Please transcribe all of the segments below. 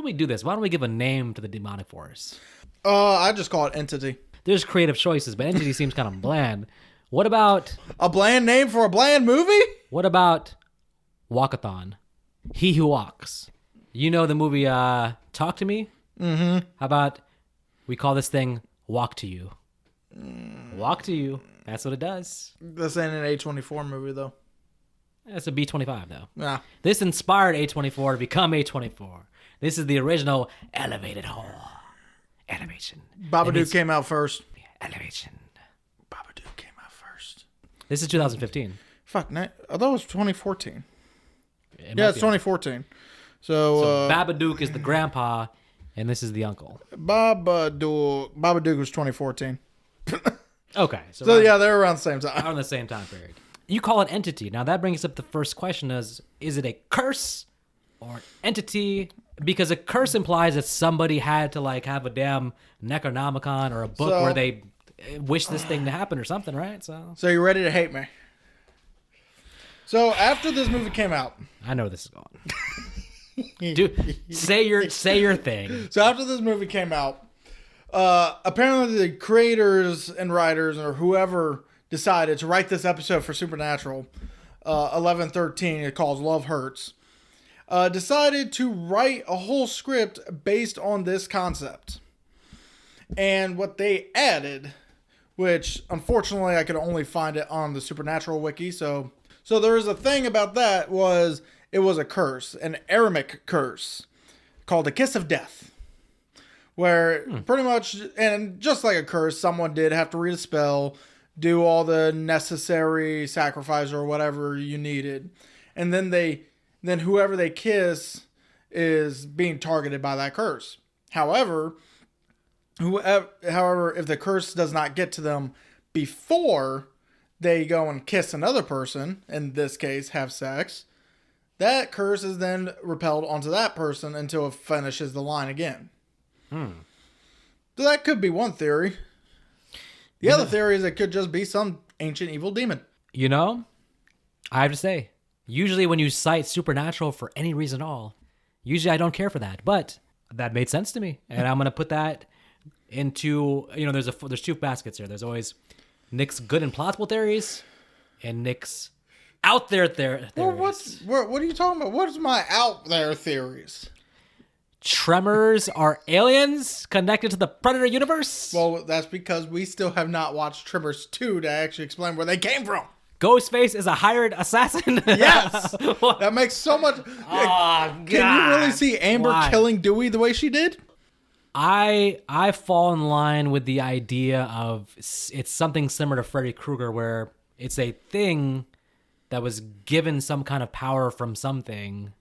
we do this? Why don't we give a name to the demonic force? I just call it entity. There's creative choices, but entity seems kind of bland. What about a bland name for a bland movie? What about Walkathon? He Who Walks. You know the movie Talk to Me? Mm-hmm. How about we call this thing Walk to You? Walk to You. That's what it does. This ain't an A24 movie, though. It's a B25, though. Yeah. This inspired A24 to become A24. This is the original elevated horror. Animation. Babadook came out first. Animation. Babadook came out first. This is 2015. Fuck, I thought it was 2014. It's 2014. So Babadook is the grandpa, and this is the uncle. Babadook was 2014. Okay. So yeah, they're around the same time. Around the same time period. You call it entity. Now that brings up the first question: is it a curse or entity? Because a curse implies that somebody had to like have a damn Necronomicon or a book where they wish this thing to happen or something, right? So you ready to hate me? So after this movie came out, I know where this is going. Dude, say your thing. So after this movie came out, apparently the creators and writers or whoever decided to write this episode for Supernatural, 1113, it calls Love Hurts, decided to write a whole script based on this concept. And what they added, which unfortunately I could only find it on the Supernatural wiki, so there is a thing about that it was a curse, an Aramaic curse called a Kiss of Death, where pretty much, and just like a curse, someone did have to read a spell, do all the necessary sacrifice or whatever you needed, and then whoever they kiss is being targeted by that curse. However, if the curse does not get to them before they go and kiss another person, in this case have sex, that curse is then repelled onto that person until it finishes the line again. So that could be one theory. The other theory is it could just be some ancient evil demon. You know, I have to say, usually when you cite Supernatural for any reason at all, usually I don't care for that, but that made sense to me, and I'm gonna put that into, there's two baskets here. There's always Nick's good and plausible theories, and Nick's out there theories. Well, what are you talking about? What's my out there theories? Tremors are aliens connected to the Predator universe? Well, that's because we still have not watched Tremors 2 to actually explain where they came from. Ghostface is a hired assassin? Yes! That makes so much... God. Can you really see Amber killing Dewey the way she did? I fall in line with the idea of it's something similar to Freddy Krueger, where it's a thing that was given some kind of power from something,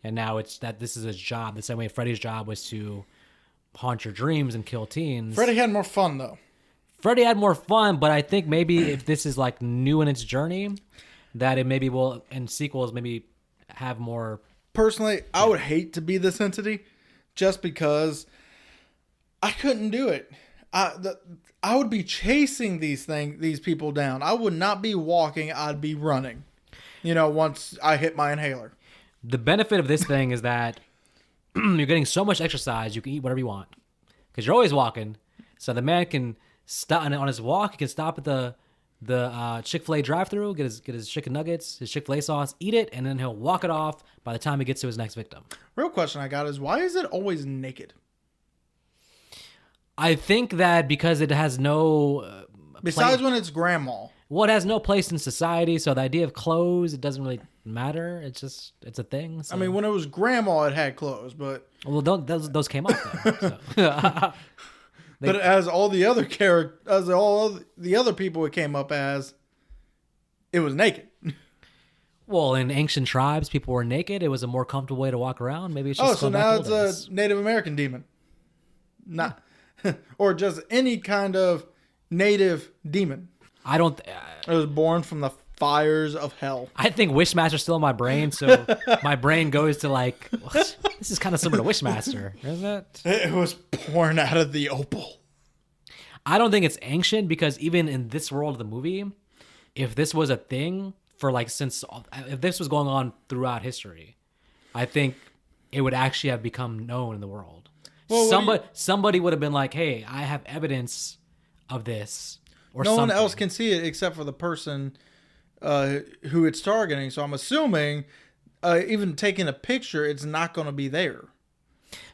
and now it's that this is his job. The same way Freddy's job was to haunt your dreams and kill teens. Freddy had more fun, though. Freddy had more fun, but I think maybe if this is like new in its journey, that it maybe will, in sequels, maybe have more. Personally, I would hate to be this entity just because I couldn't do it. I would be chasing these people down. I would not be walking. I'd be running. Once I hit my inhaler. The benefit of this thing is that you're getting so much exercise, you can eat whatever you want. Because you're always walking. So the man can stop, and on his walk, he can stop at the Chick-fil-A drive-thru, get his chicken nuggets, his Chick-fil-A sauce, eat it, and then he'll walk it off by the time he gets to his next victim. Real question I got is, why is it always naked? I think that because it has no... Besides when it's grandma. Well, it has no place in society, so the idea of clothes, it doesn't really matter. It's a thing. So. I mean, when it was grandma, it had clothes, but... Well, those came off, though. So. But as all the other the other people it came up as, it was naked. Well, in ancient tribes, people were naked. It was a more comfortable way to walk around. Maybe it's just so now it's a Native American demon. Not... or just any kind of native demon. I don't... it was born from the fires of hell. I think Wishmaster's still in my brain, so my brain goes to like, this is kind of similar to Wishmaster, isn't it? It was born out of the opal. I don't think it's ancient, because even in this world of the movie, if this was a thing for like, if this was going on throughout history, I think it would actually have become known in the world. Well, Somebody would have been like, hey, I have evidence of this. Or no something. one else can see it except for the person who it's targeting. So I'm assuming even taking a picture, it's not going to be there.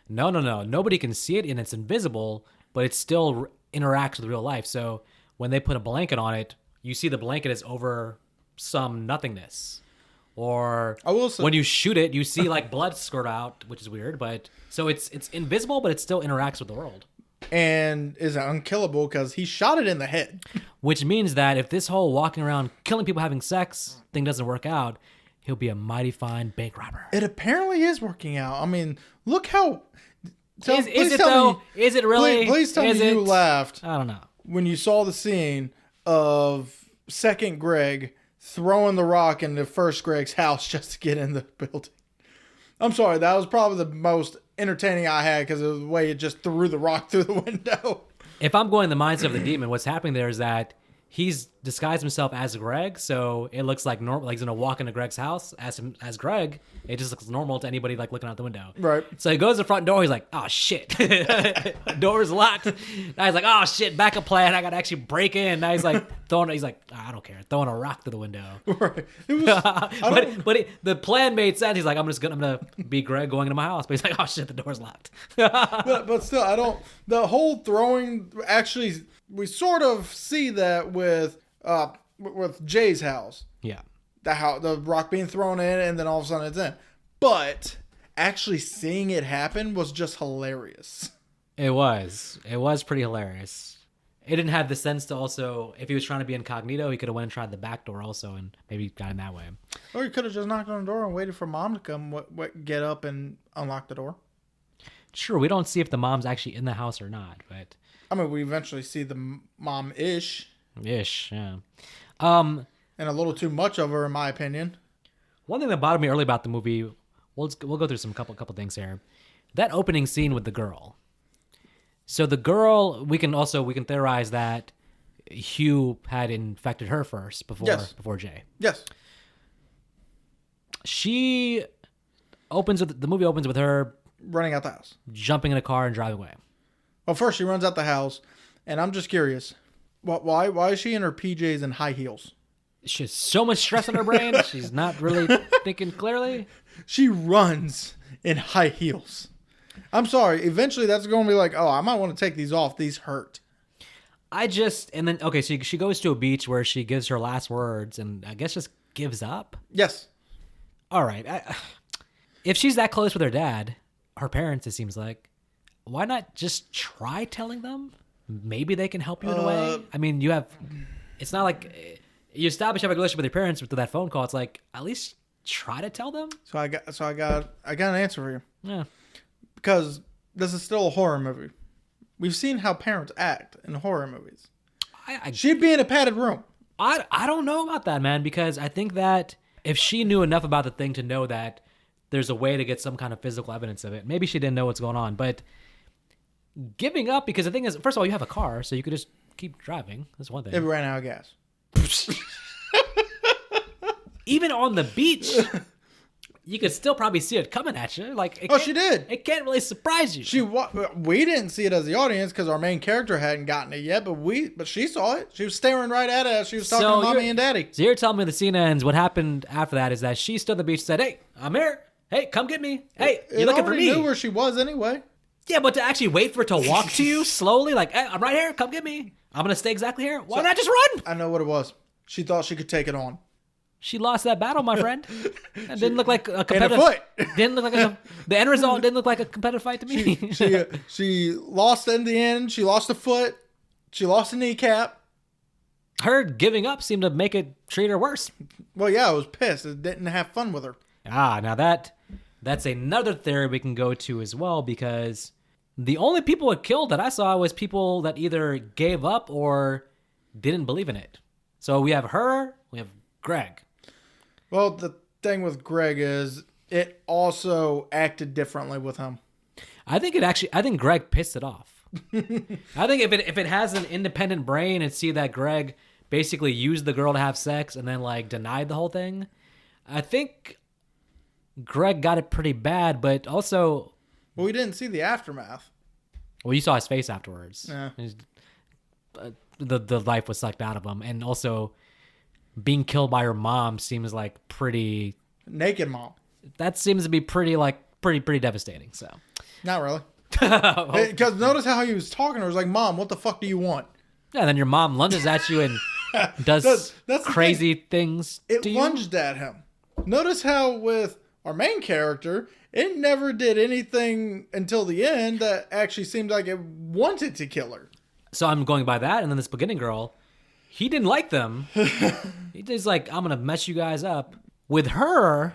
No. Nobody can see it, and it's invisible, but it still interacts with real life. So when they put a blanket on it, you see the blanket is over some nothingness. Or when you shoot it, you see like blood squirt out, which is weird. But so it's invisible, but it still interacts with the world. And is unkillable because he shot it in the head. Which means that if this whole walking around killing people having sex thing doesn't work out, he'll be a mighty fine bank robber. It apparently is working out. I mean, look how... Is it though? Is it really? Please tell me you laughed. I don't know. When you saw the scene of second Greg throwing the rock into first Greg's house just to get in the building. I'm sorry, that was probably the most entertaining I had because of the way it just threw the rock through the window. If I'm going the mindset of the demon, what's happening there is that he's disguised himself as Greg, so it looks like normal. Like he's gonna walk into Greg's house as Greg. It just looks normal to anybody like looking out the window. Right. So he goes to the front door. He's like, "Oh shit, door's locked." Now he's like, "Oh shit, backup plan. I gotta actually break in." Now he's like He's like, I don't care, throwing a rock through the window. Right. It was. The plan made sense. He's like, I'm gonna be Greg going into my house. But he's like, "Oh shit, the door's locked." but still, I don't. The whole throwing actually. We sort of see that with Jay's house. Yeah. The rock being thrown in and then all of a sudden it's in. But actually seeing it happen was just hilarious. It was pretty hilarious. It didn't have the sense to also, if he was trying to be incognito, he could have went and tried the back door also and maybe got in that way. Or he could have just knocked on the door and waited for mom to come get up and unlock the door. Sure, we don't see if the mom's actually in the house or not, but... I mean, we eventually see the mom-ish. Ish, yeah. And a little too much of her, in my opinion. One thing that bothered me early about the movie, we'll go through some couple things here. That opening scene with the girl. So the girl, we can theorize that Hugh had infected her first before Jay. Yes. The movie opens with her running out the house, jumping in a car and driving away. Well, first she runs out the house, and I'm just curious, why is she in her PJs and high heels? She has so much stress on her brain. She's not really thinking clearly. She runs in high heels. I'm sorry. Eventually, that's going to be like, oh, I might want to take these off. These hurt. So she goes to a beach where she gives her last words and I guess just gives up. Yes. All right. If she's that close with her dad, her parents, it seems like, why not just try telling them? Maybe they can help you in a way. I mean, it's not like you establish you have a relationship with your parents through that phone call. It's like, at least try to tell them. So I got an answer for you. Yeah. Because this is still a horror movie. We've seen how parents act in horror movies. She'd be in a padded room. I don't know about that, man, because I think that if she knew enough about the thing to know that there's a way to get some kind of physical evidence of it, maybe she didn't know what's going on, but giving up, because the thing is, first of all, you have a car, so you could just keep driving. That's one thing. It ran out of gas. Even on the beach, you could still probably see it coming at you. She did. It can't really surprise you. We didn't see it as the audience because our main character hadn't gotten it yet, but she saw it. She was staring right at it as she was talking to mommy and daddy. So you're telling me the scene ends. What happened after that is that she stood on the beach and said, "Hey, I'm here. Hey, come get me. Hey, you're looking for me." It already knew where she was anyway. Yeah, but to actually wait for it to walk to you slowly, like, "Hey, I'm right here. Come get me. I'm gonna stay exactly here." Why not just run? I know what it was. She thought she could take it on. She lost that battle, my friend. It didn't look like a competitive. Didn't look like the end result didn't look like a competitive fight to me. She lost in the end. She lost a foot. She lost a kneecap. Her giving up seemed to make it treat her worse. Well, yeah, I was pissed. It didn't have fun with her. Now that's another theory we can go to as well, because the only people it killed that I saw was people that either gave up or didn't believe in it. So we have her, we have Greg. Well, the thing with Greg is it also acted differently with him. I think Greg pissed it off. I think if it has an independent brain and see that Greg basically used the girl to have sex and then like denied the whole thing, I think Greg got it pretty bad, but also, Well, we didn't see the aftermath. well, you saw his face afterwards. Yeah. The life was sucked out of him, and also being killed by her mom seems like pretty. Naked mom. That seems to be pretty devastating. So, Not really. Because notice how he was talking to her. He was like, Mom, what the fuck do you want? yeah, then your mom lunges at you and does That's the crazy things. It to you. lunged at him. Notice how with our main character, it never did anything until the end that actually seemed like it wanted to kill her. So I'm going by that, and then this beginning girl, he didn't like them. He just like, I'm gonna mess you guys up. With her,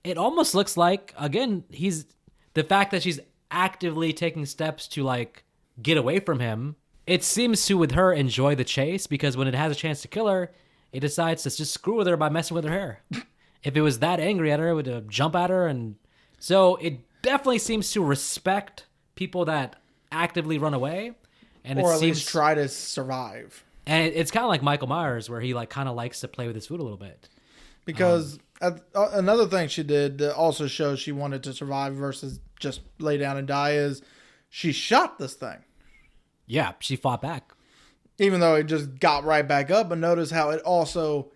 it almost looks like, again, he's the fact that she's actively taking steps to like get away from him. It seems to, with her, enjoy the chase, because when it has a chance to kill her, it decides to just screw with her by messing with her hair. If it was that angry at her, it would jump at her. And so it definitely seems to respect people that actively run away. And Or it at seems, least try to survive. and it's kind of like Michael Myers, where he like kind of likes to play with his food a little bit. Because another thing she did that also shows she wanted to survive versus just lay down and die is she shot this thing. Yeah, she fought back. Even though it just got right back up. But notice how it also,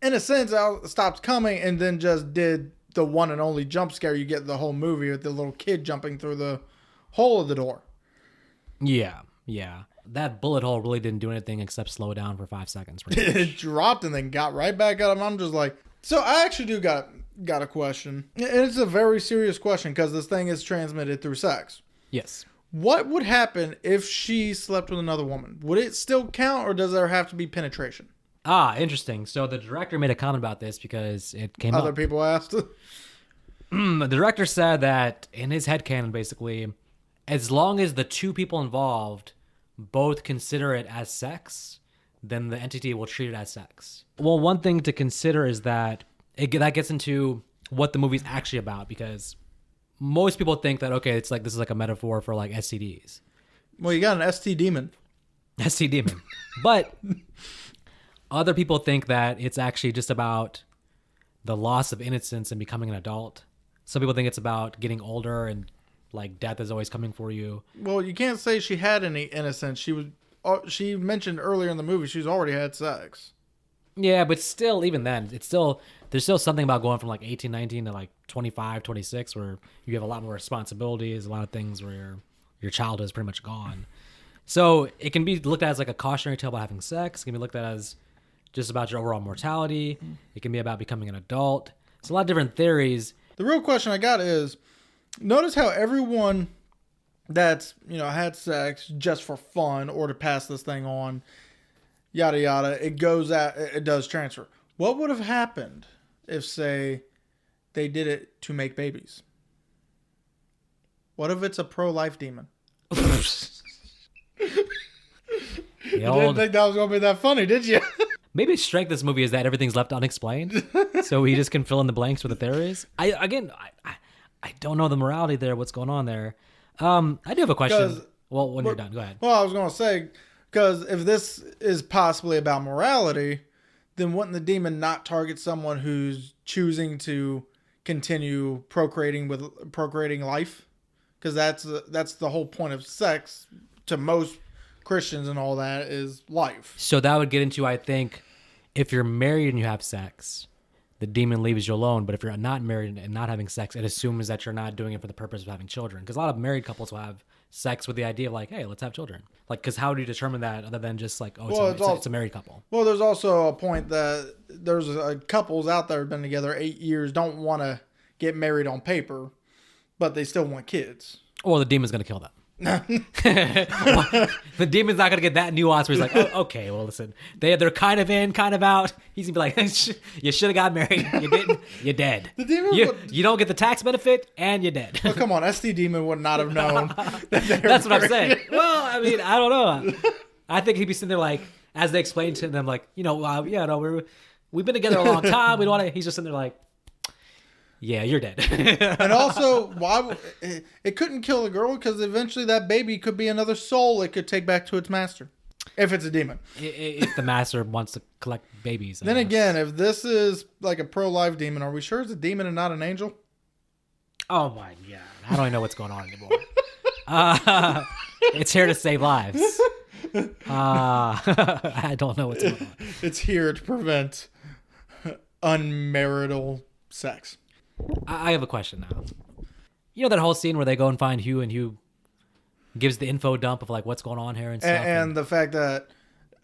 in a sense, stopped coming and then just did the one and only jump scare you get in the whole movie with the little kid jumping through the hole of the door. Yeah. That bullet hole really didn't do anything except slow it down for 5 seconds. It dropped and then got right back up. I'm just like, so I actually do got a question. And it's a very serious question because this thing is transmitted through sex. Yes. What would happen if she slept with another woman? Would it still count or does there have to be penetration? Ah, interesting. So the director made a comment about this because it came Other up. people asked. The director said that in his headcanon, basically, as long as the two people involved both consider it as sex, then the entity will treat it as sex. Well, one thing to consider is that that gets into what the movie's actually about, because most people think that, okay, it's like this is like a metaphor for like STDs. Well, you got an ST demon. ST demon. But other people think that it's actually just about the loss of innocence and becoming an adult. Some people think it's about getting older and like death is always coming for you. Well, you can't say she had any innocence. She mentioned earlier in the movie she's already had sex. Yeah, but still, even then, there's still something about going from like 18, 19 to like 25, 26, where you have a lot more responsibilities, a lot of things where your childhood is pretty much gone. So it can be looked at as like a cautionary tale about having sex. It can be looked at as just about your overall mortality. It can be about becoming an adult. It's a lot of different theories. The real question I got is, notice how everyone that's, had sex just for fun or to pass this thing on, yada, yada, it does transfer. What would have happened if, say, they did it to make babies? What if it's a pro-life demon? You didn't think that was going to be that funny, did you? Maybe the strength of this movie is that everything's left unexplained, so we just can fill in the blanks with the theories. I don't know the morality there, what's going on there. I do have a question. Well, when you're done, go ahead. Well, I was going to say, because if this is possibly about morality, then wouldn't the demon not target someone who's choosing to continue procreating life? Because that's the whole point of sex to most Christians and all that is life. So that would get into, I think, if you're married and you have sex, the demon leaves you alone. But if you're not married and not having sex, it assumes that you're not doing it for the purpose of having children. Because a lot of married couples will have sex with the idea of like, hey, let's have children. Like, because how do you determine that other than just like, it's a married couple? Well, there's also a point that there's couples out there who've been together 8 years, don't want to get married on paper, but they still want kids. Well, the demon's going to kill them. The demon's not gonna get that nuance where he's like, oh, okay, well, listen, they're kind of in, kind of out. He's gonna be like, you should have got married, you didn't, you're dead. The demon you don't get the tax benefit and you're dead. Oh, come on, ST demon would not have known. That's what I'm saying. Well, I mean, I don't know. I think he'd be sitting there like, as they explain to them, like, we've been together a long time. We don't want to. He's just sitting there like, yeah, you're dead. And also, why it couldn't kill the girl because eventually that baby could be another soul it could take back to its master. If it's a demon. If the master wants to collect babies. Then again, if this is like a pro-life demon, are we sure it's a demon and not an angel? Oh my god. I don't even know what's going on anymore. It's here to save lives. I don't know what's going on. It's here to prevent unmarital sex. I have a question now. You know that whole scene where they go and find Hugh and Hugh gives the info dump of like what's going on here and stuff? And the fact that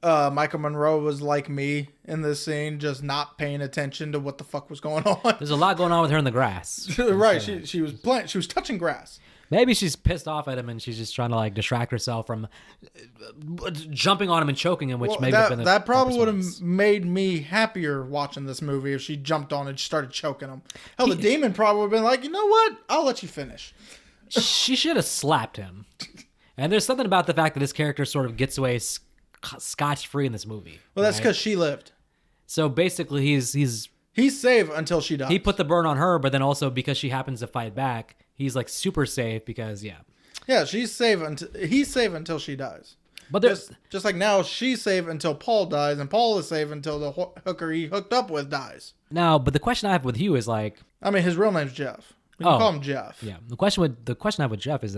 Michael Monroe was like me in this scene, just not paying attention to what the fuck was going on. There's a lot going on with her in the grass. Right. She was playing. She was touching grass. Maybe she's pissed off at him and she's just trying to like distract herself from jumping on him and choking him, which may have been that probably would have made me happier watching this movie if she jumped on and started choking him. Hell, the demon probably would have been like, you know what? I'll let you finish. She should have slapped him. And there's something about the fact that this character sort of gets away scotch-free in this movie. Well, that's because she lived. So basically, he's safe until she dies. He put the burn on her, but then also because she happens to fight back, he's like super safe because he's safe until she dies. But there's just like now she's safe until Paul dies, and Paul is safe until the hooker he hooked up with dies. Now, but the question I have with Hugh is like, I mean, his real name's Jeff. We can call him Jeff. Yeah. The question I have with Jeff is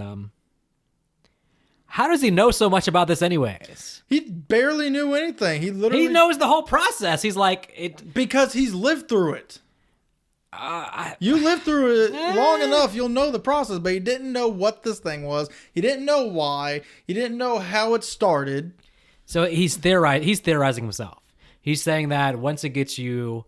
how does he know so much about this anyways? He barely knew anything. He knows the whole process. He's like it because he's lived through it. You lived through it long enough, you'll know the process, but he didn't know what this thing was. He didn't know why. He didn't know how it started. So he's theorizing himself. He's saying that once it gets you,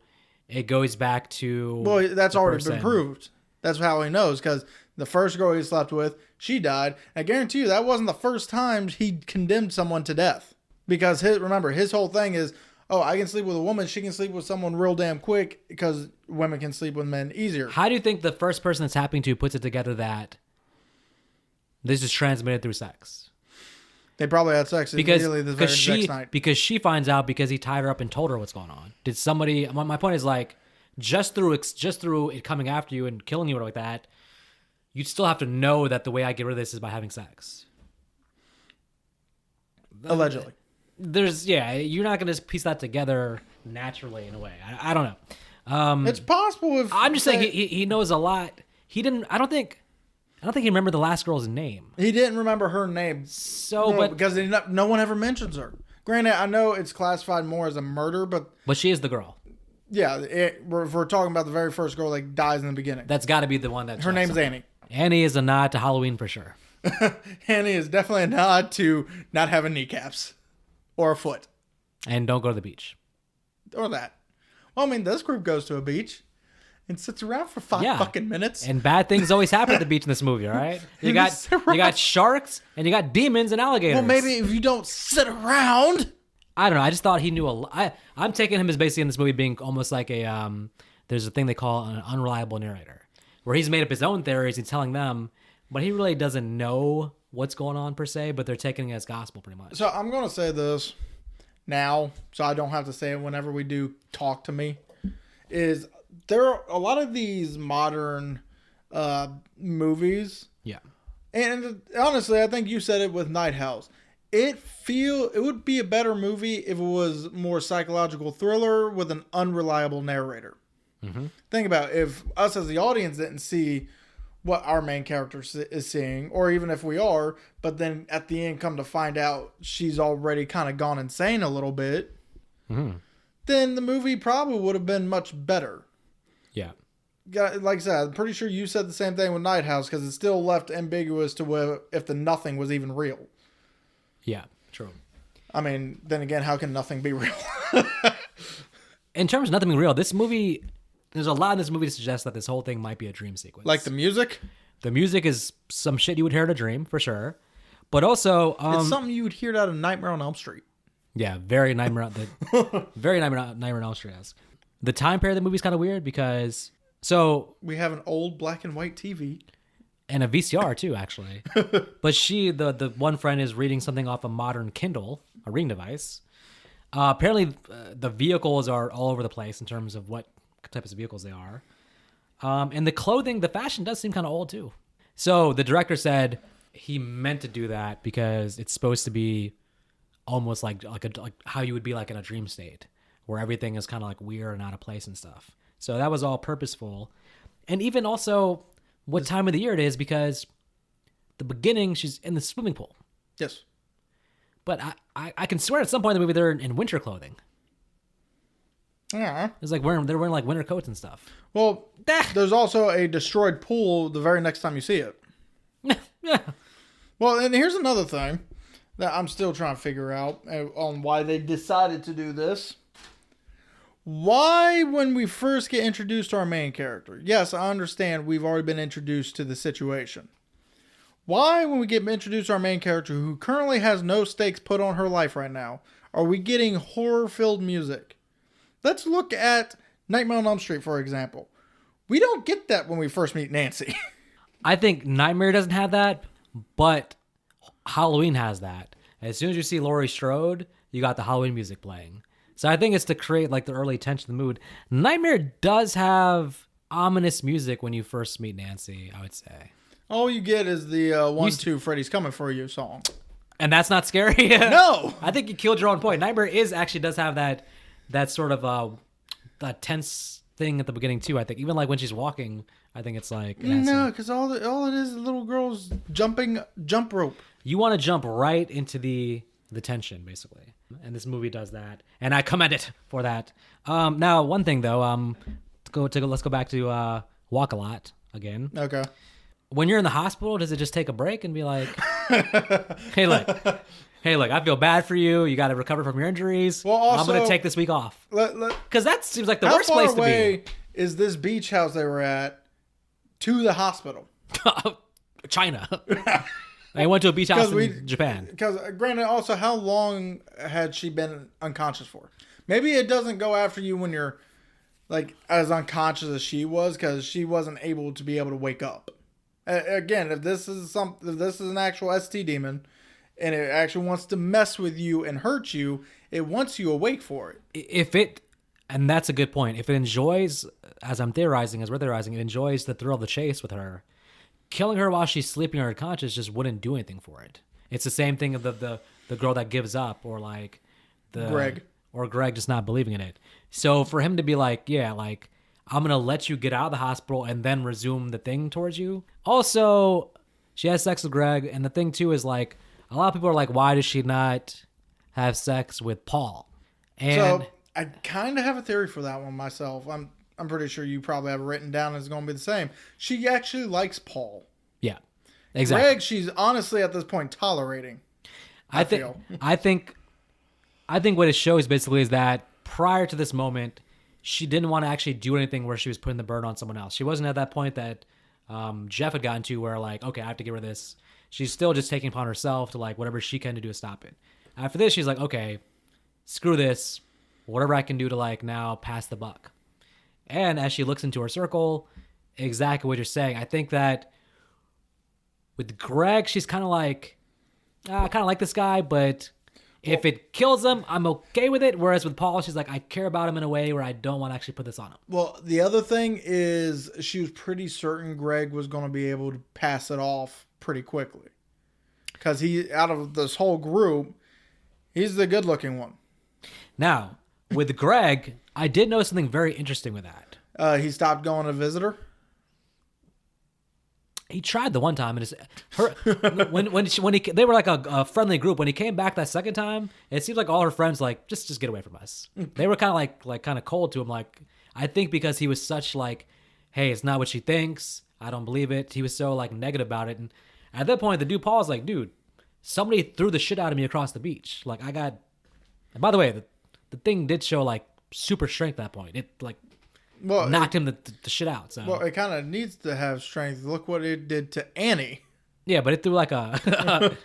it goes back to that's already been proved. That's how he knows, because the first girl he slept with, she died. I guarantee you that wasn't the first time he condemned someone to death. Because his whole thing is, I can sleep with a woman, she can sleep with someone real damn quick because women can sleep with men easier. How do you think the first person it's happening to puts it together that this is transmitted through sex? They probably had sex immediately the very next night. Because she finds out because he tied her up and told her what's going on. Did somebody... My point is like, just through it coming after you and killing you or like that, you'd still have to know that the way I get rid of this is by having sex. Allegedly. You're not going to piece that together naturally in a way. I don't know. It's possible if... I'm just saying he knows a lot. He didn't... I don't think he remembered the last girl's name. He didn't remember her name. Because no one ever mentions her. Granted, I know it's classified more as a murder, but she is the girl. Yeah, if we're talking about the very first girl that dies in the beginning. That's got to be the one that... Her name's Annie. Annie is a nod to Halloween for sure. Annie is definitely a nod to not having kneecaps. Or a foot. And don't go to the beach. Or that. Well, I mean, this group goes to a beach and sits around for 5 fucking minutes. And bad things always happen at the beach in this movie, all right? You got sharks and you got demons and alligators. Well, maybe if you don't sit around. I don't know. I just thought he knew a lot. I'm taking him as basically in this movie being almost like there's a thing they call an unreliable narrator, where he's made up his own theories and telling them, but he really doesn't know what's going on per se, but they're taking it as gospel pretty much. So I'm going to say this now, so I don't have to say it whenever we do Talk to Me, is there are a lot of these modern movies. Yeah. And honestly, I think you said it with Night House. It would be a better movie if it was more psychological thriller with an unreliable narrator. Mm-hmm. Think about if us as the audience didn't see what our main character is seeing, or even if we are, but then at the end come to find out she's already kind of gone insane a little bit, then the movie probably would have been much better. Yeah. Like I said, I'm pretty sure you said the same thing with Night House, because it still left ambiguous to where if the nothing was even real. Yeah, true. I mean, then again, how can nothing be real? In terms of nothing being real, this movie... There's a lot in this movie to suggest that this whole thing might be a dream sequence. Like the music? The music is some shit you would hear in a dream, for sure. But also... it's something you would hear out of Nightmare on Elm Street. Yeah, very Nightmare on Elm Street-esque. The time period of the movie is kind of weird because... So... We have an old black and white TV. And a VCR, too, actually. But the one friend is reading something off a modern Kindle, a reading device. Apparently, the vehicles are all over the place in terms of what types of vehicles they are. And the clothing, the fashion does seem kind of old too. So the director said he meant to do that because it's supposed to be almost like how you would be like in a dream state, where everything is kind of like weird and out of place and stuff. So that was all purposeful, and even also what time of the year it is, because the beginning she's in the swimming pool. Yes. But I can swear at some point in the movie they're in winter clothing. Yeah. It's like they're wearing like winter coats and stuff. Well, there's also a destroyed pool the very next time you see it. Yeah. Well, and here's another thing that I'm still trying to figure out on why they decided to do this. Why, when we first get introduced to our main character, yes, I understand we've already been introduced to the situation. Why, when we get introduced to our main character, who currently has no stakes put on her life right now, are we getting horror-filled music? Let's look at Nightmare on Elm Street, for example. We don't get that when we first meet Nancy. I think Nightmare doesn't have that, but Halloween has that. As soon as you see Laurie Strode, you got the Halloween music playing. So I think it's to create like the early tension of the mood. Nightmare does have ominous music when you first meet Nancy, I would say. All you get is the 1-2 Freddy's Coming For You song. And that's not scary? No! I think you killed your own point. Nightmare actually does have that sort of that tense thing at the beginning too, I think. Even like when she's walking, I think it's like... No, because all it is little girls jumping jump rope. You want to jump right into the tension, basically. And this movie does that. And I commend it for that. Now, one thing though, let's go back to Walk a Lot again. Okay. When you're in the hospital, does it just take a break and be like, hey, look, I feel bad for you. You got to recover from your injuries. Well, also, I'm going to take this week off. Because that seems like the worst place to be. How far away is this beach house they were at to the hospital? China. I went to a beach house in Japan. Because, granted, also, how long had she been unconscious for? Maybe it doesn't go after you when you're like as unconscious as she was, because she wasn't able to be able to wake up. Again, if this is an actual ST demon, and it actually wants to mess with you and hurt you, it wants you awake for it. And that's a good point. If it enjoys, as we're theorizing, it enjoys the thrill of the chase with her, killing her while she's sleeping or unconscious just wouldn't do anything for it. It's the same thing of the girl that gives up, or like Greg just not believing in it. So for him to be like, yeah, like, I'm going to let you get out of the hospital and then resume the thing towards you. Also, she has sex with Greg. And the thing, too, is like, a lot of people are like, why does she not have sex with Paul? And so I kind of have a theory for that one myself. I'm pretty sure you probably have it written down and it's going to be the same. She actually likes Paul. Yeah, exactly. Greg, she's honestly at this point tolerating. I think what it shows basically is that prior to this moment, she didn't want to actually do anything where she was putting the burden on someone else. She wasn't at that point that Jeff had gotten to where like, okay, I have to get rid of this. She's still just taking upon herself to like whatever she can to do to stop it. After this, she's like, okay, screw this. Whatever I can do to like now pass the buck. And as she looks into her circle, exactly what you're saying. I think that with Greg, she's kind of like, I kind of like this guy, but if it kills him, I'm okay with it. Whereas with Paul, she's like, I care about him in a way where I don't want to actually put this on him. Well, the other thing is she was pretty certain Greg was going to be able to pass it off pretty quickly. Because out of this whole group, he's the good looking one. Now, with Greg, I did notice something very interesting with that. He stopped going to visit her. He tried the one time, and they were like a friendly group. When he came back that second time, it seemed like all her friends like just get away from us. They were kind of like kind of cold to him. Like, I think because he was such like, hey, it's not what she thinks. I don't believe it. He was so like negative about it. And at that point, the dude Paul's like, dude, somebody threw the shit out of me across the beach. Like I got. And by the way, the thing did show like super strength at that point. It like. Well, knocked him the shit out. So. Well, it kind of needs to have strength. Look what it did to Annie. Yeah, but it threw like a...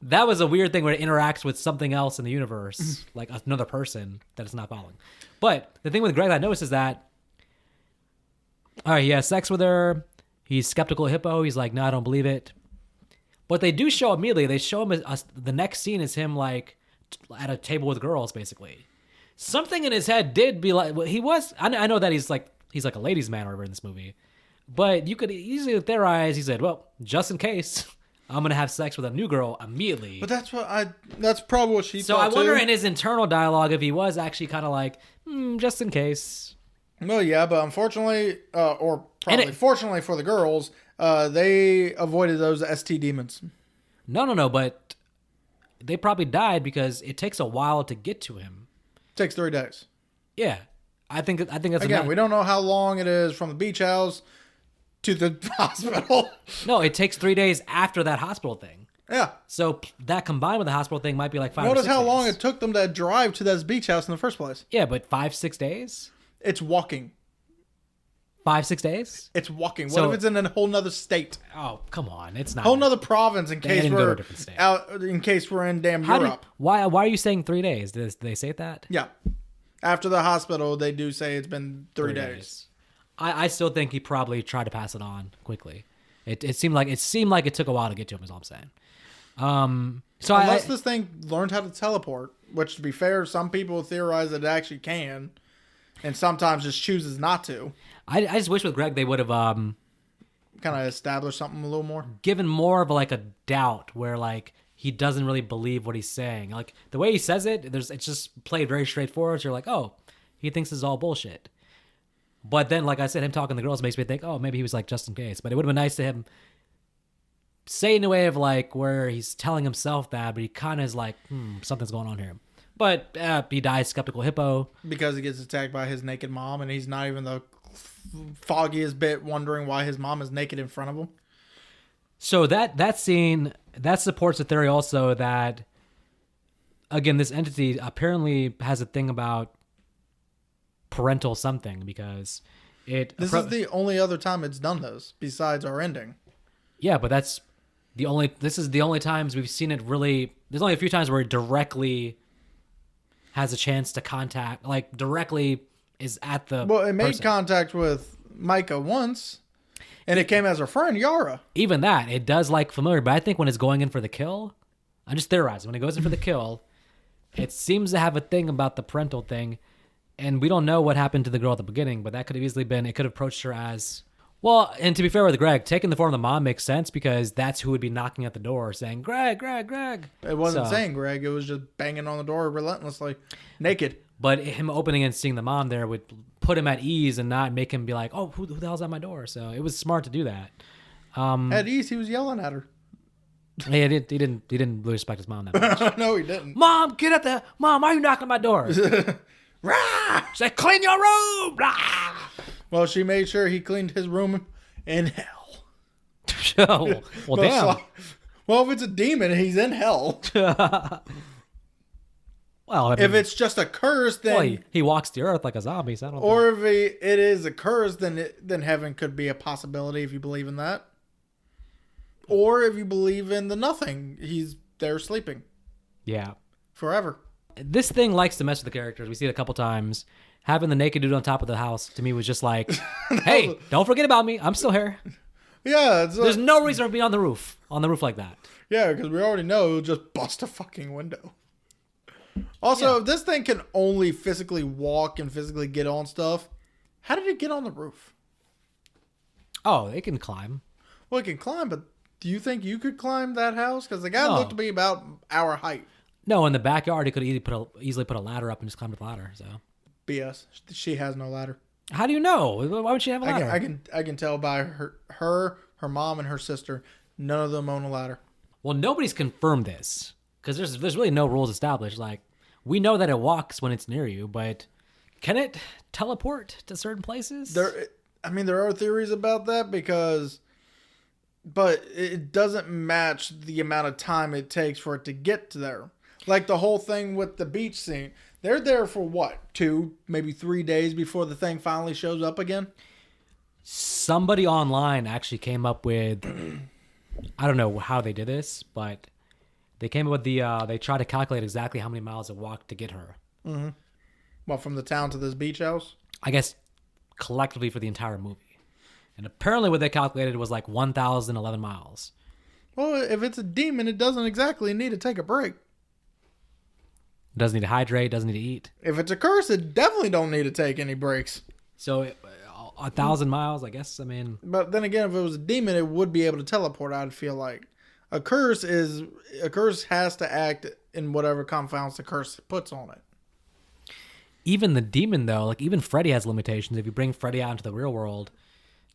that was a weird thing where it interacts with something else in the universe, like another person that it's not following. But the thing with Greg that I noticed is that, all right, he has sex with her. He's skeptical of Hippo. He's like, no, I don't believe it. But they do show immediately. They show him the next scene is him like at a table with girls, basically. Something in his head did be like he was. I know that he's like a ladies' man or whatever in this movie, but you could easily theorize. He said, "Well, just in case, I'm gonna have sex with a new girl immediately. But that's probably what she So thought I wonder too. in his internal dialogue if he was actually kind of like, just in case. Well, yeah, but unfortunately, or probably fortunately for the girls, they avoided those ST demons. No, but they probably died because it takes a while to get to him. Takes 3 days. Yeah, I think that's Again, enough. we don't know how long it is from the beach house to the hospital. No, it takes 3 days after that hospital thing. Yeah. So that combined with the hospital thing might be like 5 or Notice 6 how days. long it took them to drive to that beach house in the first place. Yeah, but 5-6 days? It's walking. 5-6 days? It's walking. What So- if it's in a whole nother state? Oh, come on. It's not. Whole nother province in case didn't go to we're a different state. out. In case we're in damn How do Europe. why are you saying 3 days? Did they say that? Yeah. After the hospital, they do say it's been 3 days. 3 days. I still think he probably tried to pass it on quickly. It seemed like it took a while to get to him, is all I'm saying. So Unless this thing learned how to teleport, which to be fair, some people theorize that it actually can, and sometimes just chooses not to. I just wish with Greg they would have Kind of establish something a little more. given more of like a doubt where like he doesn't really believe what he's saying. Like the way he says it, it's just played very straightforward. So you're like, oh, he thinks this is all bullshit. But then, like I said, him talking to the girls makes me think, oh, maybe he was like just in case. But it would have been nice to him say in a way of like where he's telling himself that, but he kind of is like, something's going on here. But he dies skeptical hippo. Because he gets attacked by his naked mom, and he's not even the foggiest bit wondering why his mom is naked in front of him. So that scene, that supports the theory also that, again, this entity apparently has a thing about parental something because This is the only other time it's done this, besides our ending. Yeah, but this is the only times we've seen it really. There's only a few times where it directly has a chance to contact, like directly is at the Well, it made person. contact with Micah once, and it came as her friend, Yara. Even that, it does like familiar, but I think when it's going in for the kill, I'm just theorizing. When it goes in for the kill, it seems to have a thing about the parental thing, and we don't know what happened to the girl at the beginning, but that could have easily been, it could have approached her as, well, and to be fair with Greg, taking the form of the mom makes sense because that's who would be knocking at the door saying, Greg, Greg, Greg. It wasn't So- saying Greg, it was just banging on the door relentlessly, naked. But him opening and seeing the mom there would put him at ease and not make him be like, oh, who the hell's at my door? So it was smart to do that. At ease, he was yelling at her. He didn't really respect his mom that much. No, he didn't. Mom, get at the mom. Why are you knocking at my door? Rah! Say, clean your room. Blah. Well, she made sure he cleaned his room in hell. Oh, well, damn. Well, if it's a demon, he's in hell. Well, I mean, If it's just a curse, then, well, he walks the earth like a zombie. So I don't or if it is a curse, then heaven could be a possibility if you believe in that. Or if you believe in the nothing, he's there sleeping yeah. forever. This thing likes to mess with the characters. We see it a couple times. Having the naked dude on top of the house to me was just like, hey, don't forget about me. I'm still here. Yeah, There's no reason to be on the roof like that. yeah, because we already know it'll just bust a fucking window. Also, if this thing can only physically walk and physically get on stuff, how did it get on the roof? Oh, they can climb. Well, it can climb, but do you think you could climb that house? Because the guy No. looked to be about our height. No, in the backyard, he could easily put a ladder up and just climb the ladder. So, BS. She has no ladder. how do you know? Why would she have a ladder? I can tell by her mom, and her sister. None of them own a ladder. Well, nobody's confirmed this because there's really no rules established. Like, we know that it walks when it's near you, but can it teleport to certain places? There are theories about that but it doesn't match the amount of time it takes for it to get to there. Like the whole thing with the beach scene. They're there for what? 2, maybe 3 days before the thing finally shows up again? Somebody online actually came up with, I don't know how they did this, but they came up with they tried to calculate exactly how many miles it walked to get her. Well, from the town to this beach house? I guess collectively for the entire movie. And apparently what they calculated was like 1,011 miles. Well, if it's a demon, it doesn't exactly need to take a break. Doesn't need to hydrate, doesn't need to eat. If it's a curse, it definitely don't need to take any breaks. So 1,000 miles, I guess. I mean, But then again, if it was a demon, it would be able to teleport, I'd feel like. A curse has to act in whatever confounds the curse puts on it. Even the demon, though, like even Freddy has limitations. If you bring Freddy out into the real world,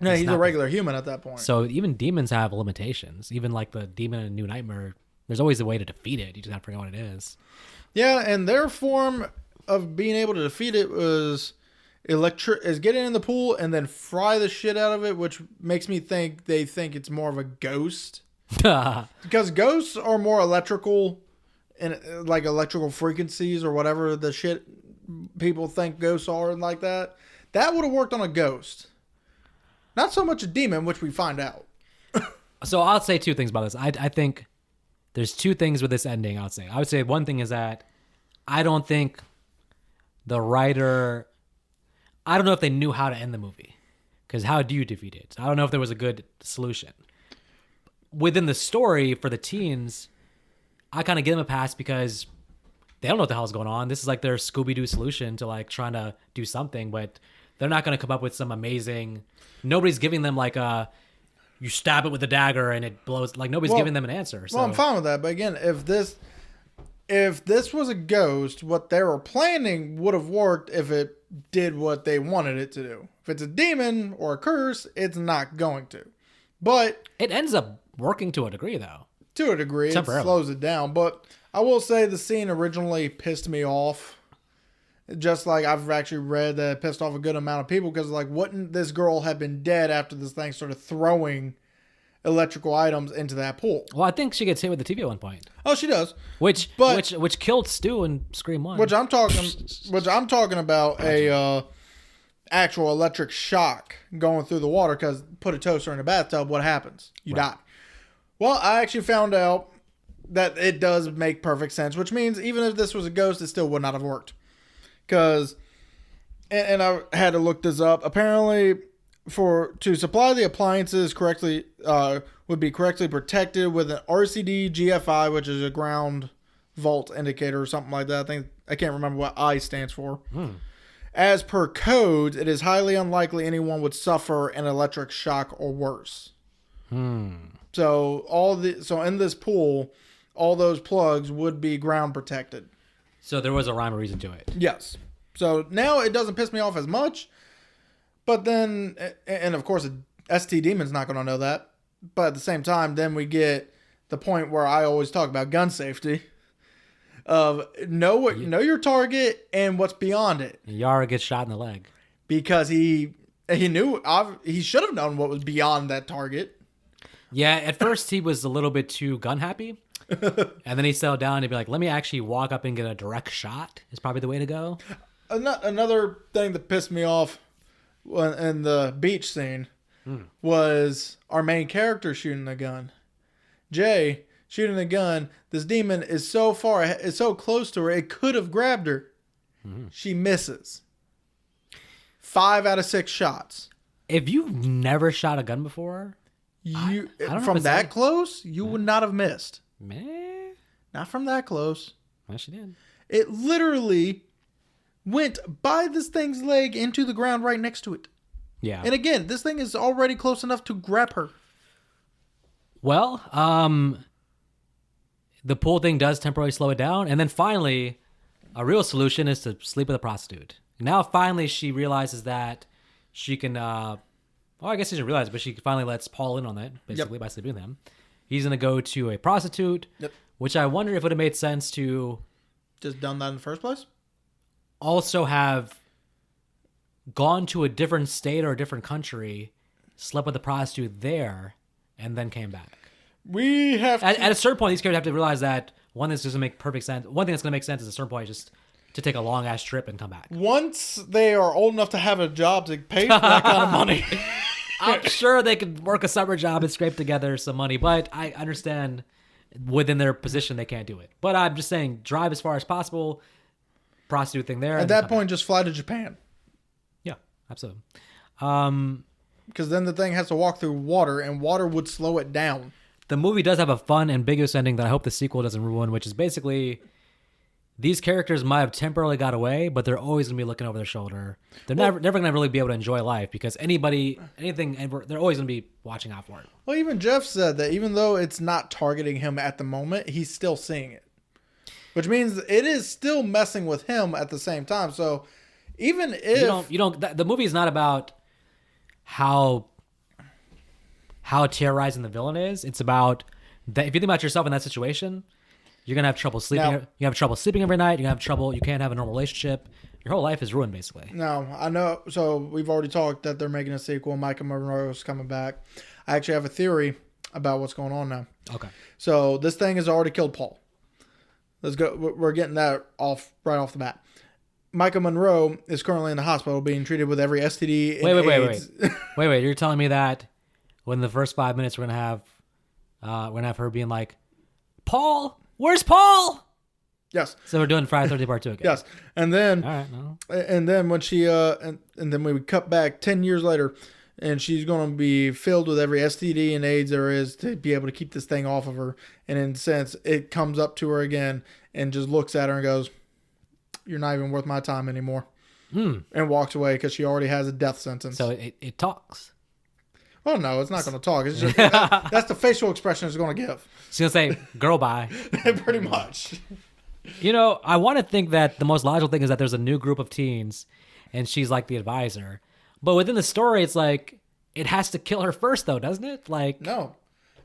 Yeah, he's a regular human at that point. so even demons have limitations. Even like the demon in New Nightmare, there's always a way to defeat it. You just have to figure out what it is. Yeah, and their form of being able to defeat it was get it in the pool and then fry the shit out of it, which makes me think they think it's more of a ghost. Because ghosts are more electrical and like electrical frequencies or whatever the shit people think ghosts are and like that. That would have worked on a ghost. Not so much a demon, which we find out. So I'll say two things about this. I think there's two things with this ending. I would say one thing is that I don't think the writer, I don't know if they knew how to end the movie, because how do you defeat it? I don't know if there was a good solution within the story for the teens. I kind of give them a pass because they don't know what the hell's going on. This is like their Scooby-Doo solution to like trying to do something, but they're not going to come up with some amazing. Nobody's giving them like you stab it with a dagger and it blows. Like nobody's giving them an answer. So. Well, I'm fine with that. But again, if this was a ghost, what they were planning would have worked if it did what they wanted it to do. If it's a demon or a curse, it's not going to. But it ends up working to a degree, though. To a degree, it slows it down. But I will say the scene originally pissed me off. Just like I've actually read that it pissed off a good amount of people because, like, wouldn't this girl have been dead after this thing started throwing electrical items into that pool? Well, I think she gets hit with the TV at one point. Oh, she does. Which killed Stu in Scream 1. Which I'm talking about a actual electric shock going through the water because put a toaster in a bathtub, what happens? You die. Well, I actually found out that it does make perfect sense, which means even if this was a ghost, it still would not have worked. Because, and I had to look this up, apparently to supply the appliances correctly, would be correctly protected with an RCD GFI, which is a ground vault indicator or something like that. I can't remember what I stands for. As per codes, it is highly unlikely anyone would suffer an electric shock or worse. So in this pool, all those plugs would be ground protected. So there was a rhyme or reason to it. Yes. So now it doesn't piss me off as much. But then, and of course, a ST Demon's not going to know that. But at the same time, then we get the point where I always talk about gun safety. Of know your target and what's beyond it. Yara gets shot in the leg. Because he knew, he should have known what was beyond that target. Yeah, at first he was a little bit too gun happy. And then he settled down and be like, let me actually walk up and get a direct shot is probably the way to go. Another thing that pissed me off in the beach scene was our main character shooting the gun. Jay shooting the gun. This demon is so close to her, it could have grabbed her. She misses. 5 out of 6 shots. If you've never shot a gun before, from that close, you would not have missed. Man, not from that close. Well, she did. It literally went by this thing's leg into the ground right next to it. Yeah. And again, this thing is already close enough to grab her. Well, the pool thing does temporarily slow it down. And then finally, a real solution is to sleep with a prostitute. Now, finally, she realizes that she can, I guess she didn't realize it, but she finally lets Paul in on that, basically, by sleeping with him. He's going to go to a prostitute, which I wonder if it would have made sense to... Just done that in the first place? Also have gone to a different state or a different country, slept with a prostitute there, and then came back. We have at a certain point, these characters have to realize that one that's doesn't make perfect sense. One thing that's going to make sense is at a certain point just to take a long ass trip and come back. Once they are old enough to have a job to pay for that kind of money. I'm sure they could work a summer job and scrape together some money, but I understand within their position they can't do it. But I'm just saying, drive as far as possible, prostitute thing there. At that point, just fly to Japan. Yeah, absolutely. Because then the thing has to walk through water, and water would slow it down. The movie does have a fun, ambiguous ending that I hope the sequel doesn't ruin, which is basically these characters might have temporarily got away, but they're always gonna be looking over their shoulder. They're never gonna really be able to enjoy life because they're always gonna be watching out for it. Well, even Jeff said that even though it's not targeting him at the moment, he's still seeing it, which means it is still messing with him at the same time. So even if the movie is not about how terrorizing the villain is. It's about that if you think about yourself in that situation, you're gonna have trouble sleeping. You have trouble sleeping every night. You can't have a normal relationship. Your whole life is ruined, basically. No, I know. So we've already talked that they're making a sequel. Micah Monroe's coming back. I actually have a theory about what's going on now. Okay. So this thing has already killed Paul. Let's go. We're getting that right off the bat. Micah Monroe is currently in the hospital being treated with every STD. Wait. You're telling me that within the first 5 minutes we're gonna have her being like, Paul. Where's Paul? Yes. So we're doing Friday 13th Part 2 again. Yes. And then, all right, no. And then when she, and then we would cut back 10 years later, and she's going to be filled with every STD and AIDS there is to be able to keep this thing off of her. And in a sense, it comes up to her again and just looks at her and goes, "You're not even worth my time anymore." And walks away because she already has a death sentence. So it talks. Well, no, it's not going to talk. It's just that's the facial expression it's going to give. She's going to say, "Girl, bye." Pretty much. You know, I want to think that the most logical thing is that there's a new group of teens and she's like the advisor. But within the story, it's like, it has to kill her first, though, doesn't it? Like, no.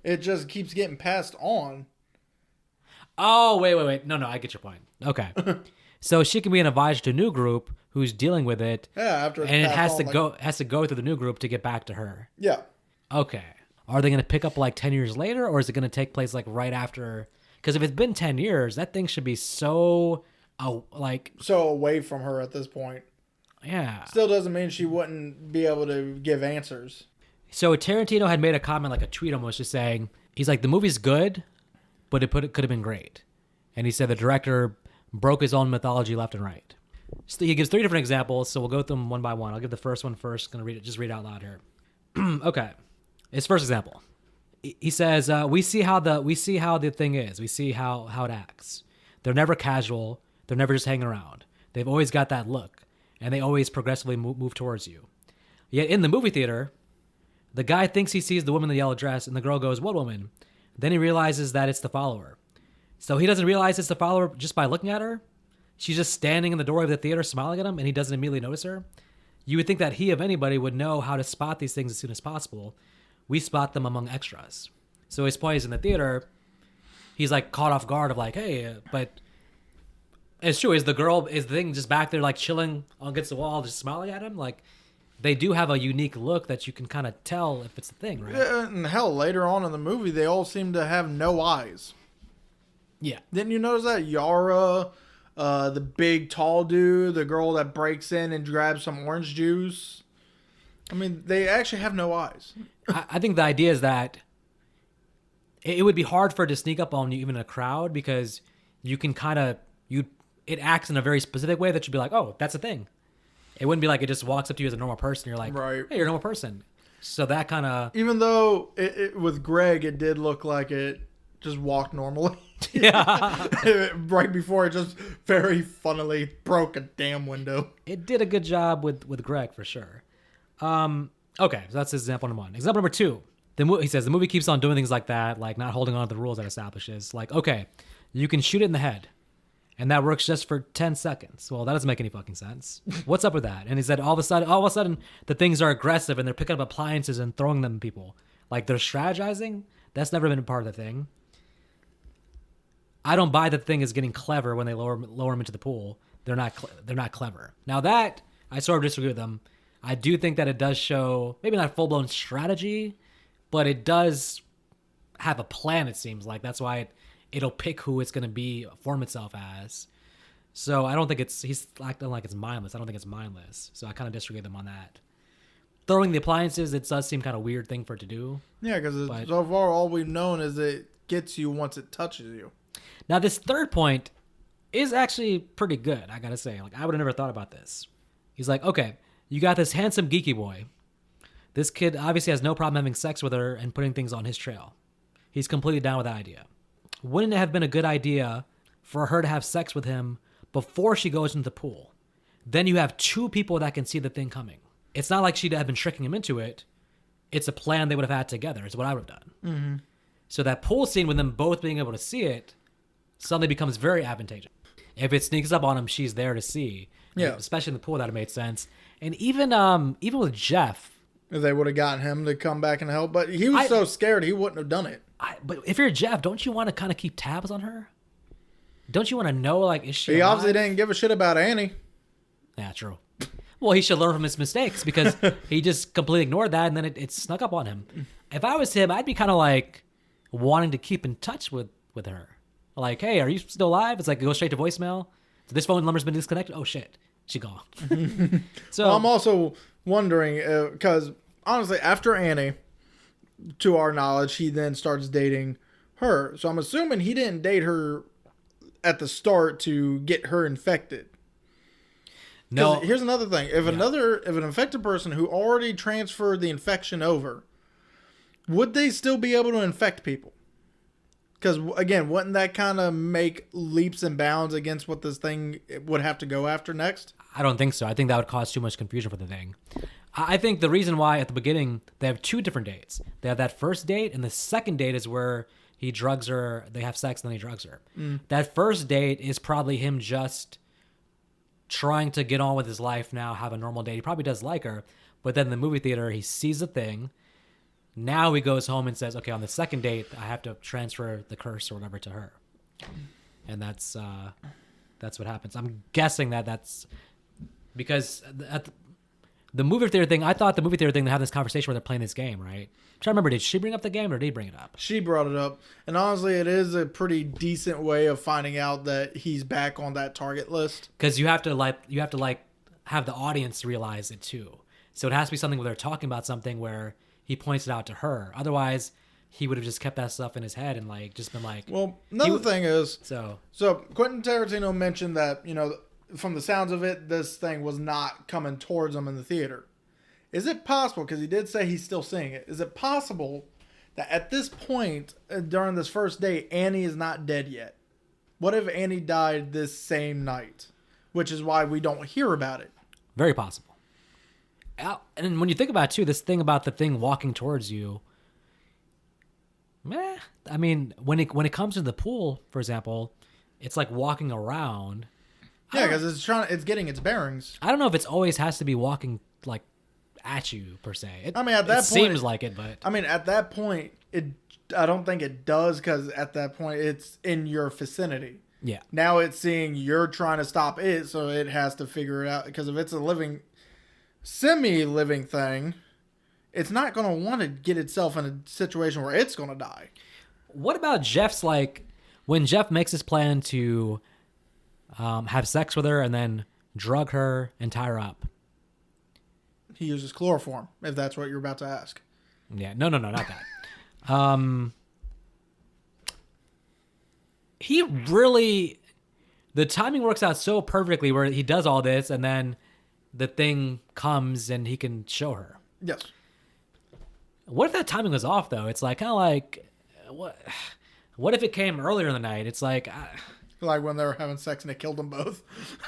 It just keeps getting passed on. Oh, wait. No, I get your point. Okay. So she can be an advisor to a new group who's dealing with it. Yeah, after it's and it passed has to go through the new group to get back to her. Yeah. Okay. Are they going to pick up like 10 years later, or is it going to take place like right after? Because if it's been 10 years, that thing should be so away from her at this point. Yeah. Still doesn't mean she wouldn't be able to give answers. So Tarantino had made a comment, like a tweet almost, just saying, he's like, the movie's good, but it could have been great. And he said the director broke his own mythology left and right. So he gives 3 different examples, so we'll go through them one by one. I'll give the first one first. Gonna read it out loud here. Okay. His first example. He says, we see how the thing is. We see how it acts. They're never casual. They're never just hanging around. They've always got that look, and they always progressively move towards you. Yet in the movie theater, the guy thinks he sees the woman in the yellow dress, and the girl goes, "What woman?" Then he realizes that it's the follower. So he doesn't realize it's the follower just by looking at her. She's just standing in the doorway of the theater smiling at him, and he doesn't immediately notice her. You would think that he, of anybody, would know how to spot these things as soon as possible. We spot them among extras. So his point is, in the theater, he's like caught off guard of like, hey, but it's true. Is the thing just back there like chilling against the wall, just smiling at him? Like, they do have a unique look that you can kind of tell if it's the thing, right? Yeah, and hell, later on in the movie, they all seem to have no eyes. Yeah. Didn't you notice that? Yara, the big tall dude, the girl that breaks in and grabs some orange juice. I mean, they actually have no eyes. I think the idea is that it would be hard for it to sneak up on you even in a crowd, because you can it acts in a very specific way that you'd be like, oh, that's a thing. It wouldn't be like it just walks up to you as a normal person. You're like, right. Hey, you're a normal person. So that kind of... Even though with Greg, it did look like it just walked normally. Yeah. Right before it just very funnily broke a damn window. It did a good job with Greg, for sure. Okay, so that's example number 1. Example number 2. He says the movie keeps on doing things like that, like not holding on to the rules that establishes. Like, okay, you can shoot it in the head, and that works just for 10 seconds. Well, that doesn't make any fucking sense. What's up with that? And he said all of a sudden, the things are aggressive, and they're picking up appliances and throwing them at people. Like, they're strategizing? That's never been a part of the thing. I don't buy the thing is getting clever when they lower them into the pool. They're not clever. Now that, I sort of disagree with them. I do think that it does show, maybe not full-blown strategy, but it does have a plan, it seems like. That's why it'll pick who it's going to form itself as. So I don't think he's acting like it's mindless. I don't think it's mindless. So I kind of disagree with them on that. Throwing the appliances, it does seem kind of weird thing for it to do. Yeah, because so far all we've known is it gets you once it touches you. Now this third point is actually pretty good, I got to say. Like, I would have never thought about this. He's like, okay, you got this handsome geeky boy. This kid obviously has no problem having sex with her and putting things on his trail. He's completely down with that idea. Wouldn't it have been a good idea for her to have sex with him before she goes into the pool. Then you have two people that can see the thing coming. It's not like she'd have been tricking him into it. It's a plan they would have had together. It's what I would have done. Mm-hmm. So that pool scene with them both being able to see it suddenly becomes very advantageous. If it sneaks up on him, she's there to see. Yeah. Especially in the pool, that would have made sense. And even with Jeff, If they would have gotten him to come back and help, but he was so scared he wouldn't have done it. But if you're Jeff, don't you want to kind of keep tabs on her? Don't you want to know, like, is she He alive? obviously didn't give a shit about Annie. Yeah, true. Well, he should learn from his mistakes because he just completely ignored that, and then it snuck up on him. If I was him, I'd be kind of like wanting to keep in touch with her. Like, hey, are you still alive? It's like, go straight to voicemail. So this phone number's been disconnected. Oh, shit. She gone. So Well, I'm also wondering, because honestly, after Annie, to our knowledge, he then starts dating her. So I'm assuming he didn't date her at the start to get her infected. no, Here's another thing. If an infected person who already transferred the infection over, would they still be able to infect people? Because, again, wouldn't that kind of make leaps and bounds against what this thing would have to go after next? I don't think so. I think that would cause too much confusion for the thing. I think the reason why at the beginning they have two different dates. They have that first date, and the second date is where he drugs her. They have sex, and then he drugs her. That first date is probably him just trying to get on with his life now, have a normal date. He probably does like her, but then in the movie theater, he sees a thing. Now he goes home and says, okay, on the second date, I have to transfer the curse or whatever to her. And that's what happens. I'm guessing that's because at the movie theater thing, I thought the movie theater thing, they had this conversation where they're playing this game, right? I'm trying to remember, did she bring up the game or did he bring it up? She brought it up. And honestly, it is a pretty decent way of finding out that he's back on that target list. Because you have to have the audience realize it too. So it has to be something where they're talking about something where he points it out to her. Otherwise, he would have just kept that stuff in his head and like just been like. Well, another thing is, so Quentin Tarantino mentioned that, from the sounds of it, this thing was not coming towards him in the theater. Is it possible, because he did say he's still seeing it, is it possible that at this point, during this first date, Annie is not dead yet? What if Annie died this same night? Which is why we don't hear about it. Very possible. And when you think about it too, this thing about the thing walking towards you, I mean, when it comes to the pool, for example, it's like walking around. Yeah, because it's getting its bearings. I don't know if it's always has to be walking like at you per se. At that point, seems like it, but at that point, I don't think it does, because at that point it's in your vicinity. Yeah. Now it's seeing you're trying to stop it, so it has to figure it out. Because if it's a semi-living thing, it's not going to want to get itself in a situation where it's going to die. What about Jeff's, like, when Jeff makes his plan to have sex with her and then drug her and tie her up? He uses chloroform, if that's what you're about to ask. Yeah, no, not that. He really, the timing works out so perfectly where he does all this and then the thing comes and he can show her. Yes. What if that timing was off though? It's like kind of like what if it came earlier in the night? It's like when they were having sex and it killed them both.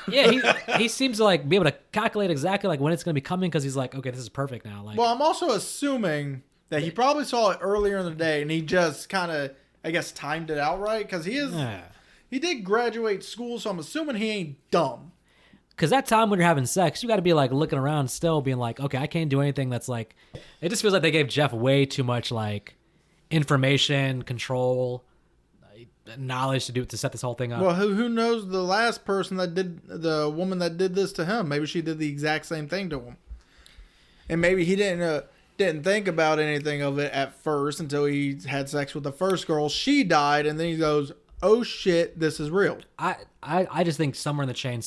Yeah, he seems to like be able to calculate exactly like when it's going to be coming because he's like, okay, this is perfect now. Like, well, I'm also assuming that he probably saw it earlier in the day and he just kind of, I guess, timed it out right, because he did graduate school, so I'm assuming he ain't dumb. Because that time when you're having sex, you got to be like looking around still being like, okay, I can't do anything that's like, it just feels like they gave Jeff way too much like information, control, knowledge to set this whole thing up. Well, who knows the last person the woman that did this to him? Maybe she did the exact same thing to him. And maybe he didn't think about anything of it at first until he had sex with the first girl. She died, and then he goes, oh shit, this is real. I just think somewhere in the chain,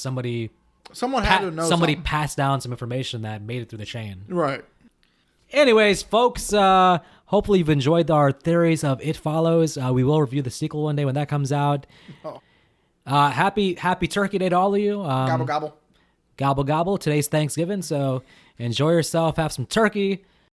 Someone had to know somebody something. passed down some information that made it through the chain. Right. Anyways, folks, hopefully you've enjoyed our theories of It Follows. We will review the sequel one day when that comes out. Oh. Happy Turkey Day to all of you. Gobble, gobble. Gobble, gobble. Today's Thanksgiving, so enjoy yourself. Have some turkey.